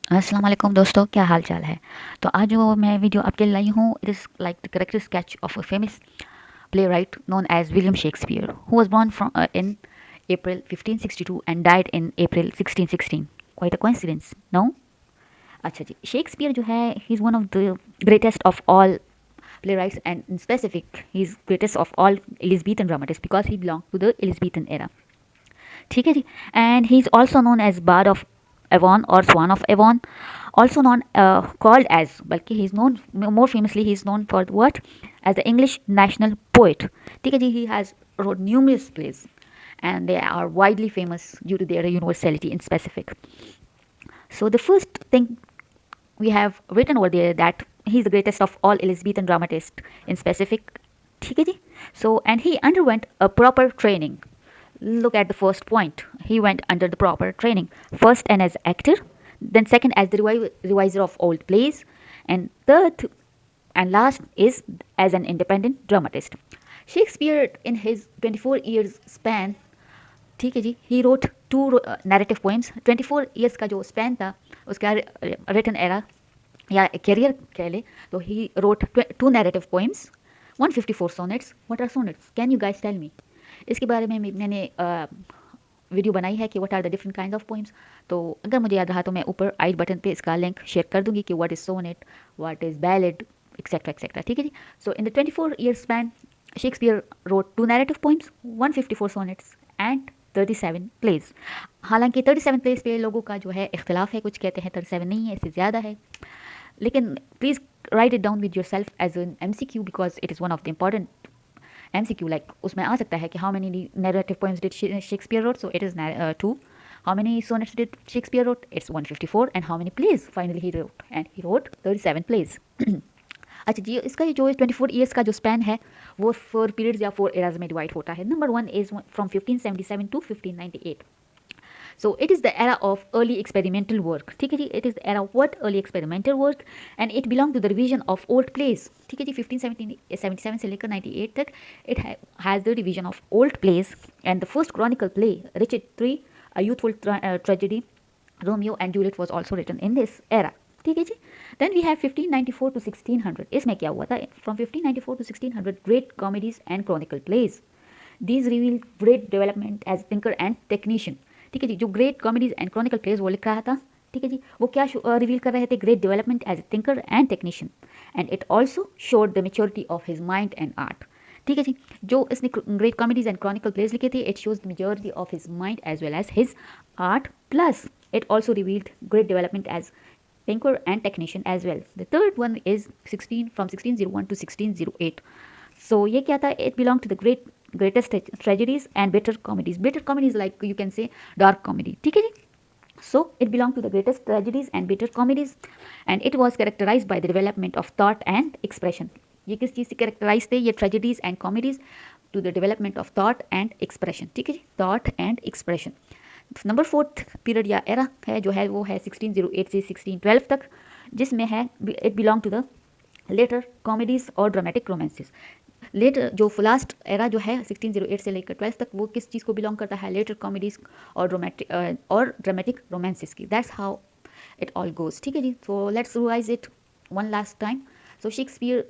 अस्सलाम वालेकुम दोस्तों, क्या हाल चाल है। तो आज जो मैं वीडियो आपके लिए लाई हूँ, it is like the character sketch of a famous playwright known as William Shakespeare, who was born in April 1562 and died in April 1616. Quite a coincidence, no? अच्छा जी, शेक्सपियर जो है, he is one of the greatest of all playwrights, and in specific he is greatest of all Elizabethan dramatists because he belonged to the Elizabethan era. ठीक है जी। And he is also known as bard of Avon और swan of Avon, also known called as, बल्कि he is known more famously, he is known for what, as the English national poet. ठीक है जी। He has wrote numerous plays and they are widely famous due to their universality in specific. So the first thing we have written over there that he is the greatest of all Elizabethan dramatists in specific. ठीक है जी। So and he underwent a proper training. Look at the first point. He went under the proper training. First and as actor, then second as the reviser of old plays, and third and last is as an independent dramatist. Shakespeare in his 24 years span, ठीक है जी, he wrote two narrative poems. 24 years का जो span था उसका written era या career कह ले, तो he wrote two narrative poems, 154 sonnets. What are sonnets? Can you guys tell me? इसके बारे में मैंने वीडियो बनाई है कि what are the different kind of poems. तो अगर मुझे याद रहा तो मैं ऊपर आई बटन पे इसका लिंक शेयर कर दूंगी कि what is sonnet, what is ballad, etcetera etcetera. ठीक है जी। So in the 24 year span Shakespeare wrote two narrative poems, 154 sonnets and 37 plays. हालांकि 37 प्लेज पे लोगों का जो है इख्तिलाफ है, कुछ कहते हैं 37 नहीं है, इससे ज़्यादा है, लेकिन please write it down with your self as an MCQ because it is one of the important MCQ. Like उसमें आ सकता है कि how many narrative poems did Shakespeare wrote, so it is 2. How many sonnets did Shakespeare wrote? It's 154. And how many plays finally he wrote? And he wrote 37 plays. अच्छा जी, इसका ये जो 24 years का जो स्पैन है वो 4 पीरियड्स या 4 eras में डिवाइड होता है. Number 1 is from 1577 to 1598. So it is the era of early experimental work. ठीक है जी, it is the era of what? Early experimental work, and it belonged to the revision of old plays. ठीक है जी, 1577 से लेकर 98 तक it has the revision of old plays, and the first chronicle play, Richard III, a youthful tragedy, Romeo and Juliet, was also written in this era. ठीक है जी। Then we have 1594 to 1600. इसमें क्या हुआ था? From 1594 to 1600, great comedies and chronicle plays. These reveal great development as thinker and technician. ठीक है जी, जो great comedies and chronicle plays वो लिख रहा था, ठीक है जी, वो क्या रिवील कर रहे थे? Great development as a thinker and technician, and it also showed the maturity of his mind and art. ठीक है जी, जो इसने great comedies and chronicle plays लिखे थे, it shows the maturity of his mind as well as his art, plus it also revealed great development as thinker and technician as well. The third one is 1601 to 1608. So ये क्या था? It belonged to the greatest tragedies and bitter comedies. Bitter comedies, like you can say dark comedy. ठीक है जी? So it belonged to the greatest tragedies and bitter comedies, and it was characterized by the development of thought and expression. ये किस चीज़ से characterized थे? ये tragedies and comedies to the development of thought and expression. ठीक है जी? Thought and expression. Number 4th period या era है जो है वो है 1608 से 1612 तक, जिसमें है it belong to the later comedies और ड्रामेटिक रोमांसेस। लेटर जो लास्ट एरा जो है 1608 से लेकर 12 तक, वो किस चीज़ को बिलोंग करता है? लेटर कॉमेडीज और ड्रामेटिक रोमांसेस की। That's how it all goes. ठीक है जी। So let's revise it one last time. So Shakespeare,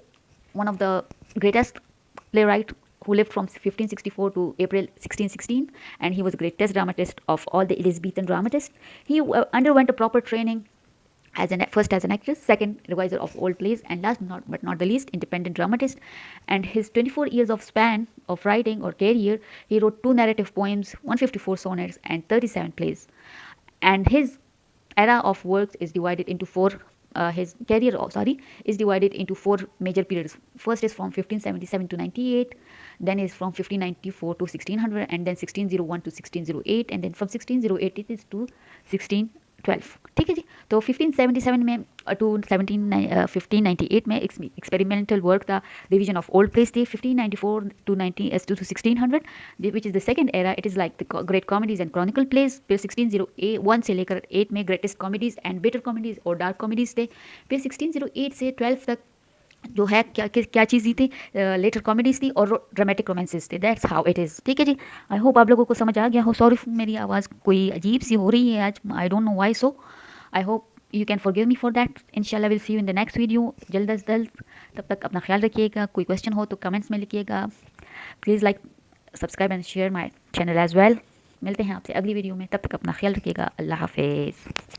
one of the greatest playwright who lived from 1564 to April 1616, and he was the greatest dramatist of all the Elizabethan dramatists. He underwent a proper training as first as an actress, second reviser of old plays, and last but not the least independent dramatist. And his 24 years of span of writing or career, he wrote 2 narrative poems, 154 sonnets, and 37 plays. And his era of works is divided into his career is divided into 4 major periods. First is from 1577 to 98, then is from 1594 to 1600, and then 1601 to 1608, and then from 1608 it is to 1612. ठीक है जी। तो 1577 में to 1598 में experimental work था, revision of old plays थी। 1594 to 1600 which is the second era, it is like the great comedies and chronicle plays. फिर 1601 से लेकर 8 में greatest comedies and better comedies और डार्क कॉमेडीज थे। फिर 1608 से 12 तक जो है क्या चीज़ थी? लेटर कॉमेडीज थी और ड्रामेटिक रोमांसेस थे। That's how it is. ठीक है जी। आई होप आप लोगों को समझ आ गया हो। सॉरी मेरी आवाज़ कोई अजीब सी हो रही है आज, I don't know why so. I hope you can forgive me for that. इंशाल्लाह will see you in the next video जल्द अज जल्द। तब तक अपना ख्याल रखिएगा। कोई क्वेश्चन हो तो कमेंट्स में लिखिएगा। Please like, subscribe and share my channel as well. मिलते हैं आपसे अगली वीडियो में, तब तक अपना ख्याल रखिएगा। अल्लाह हाफिज़।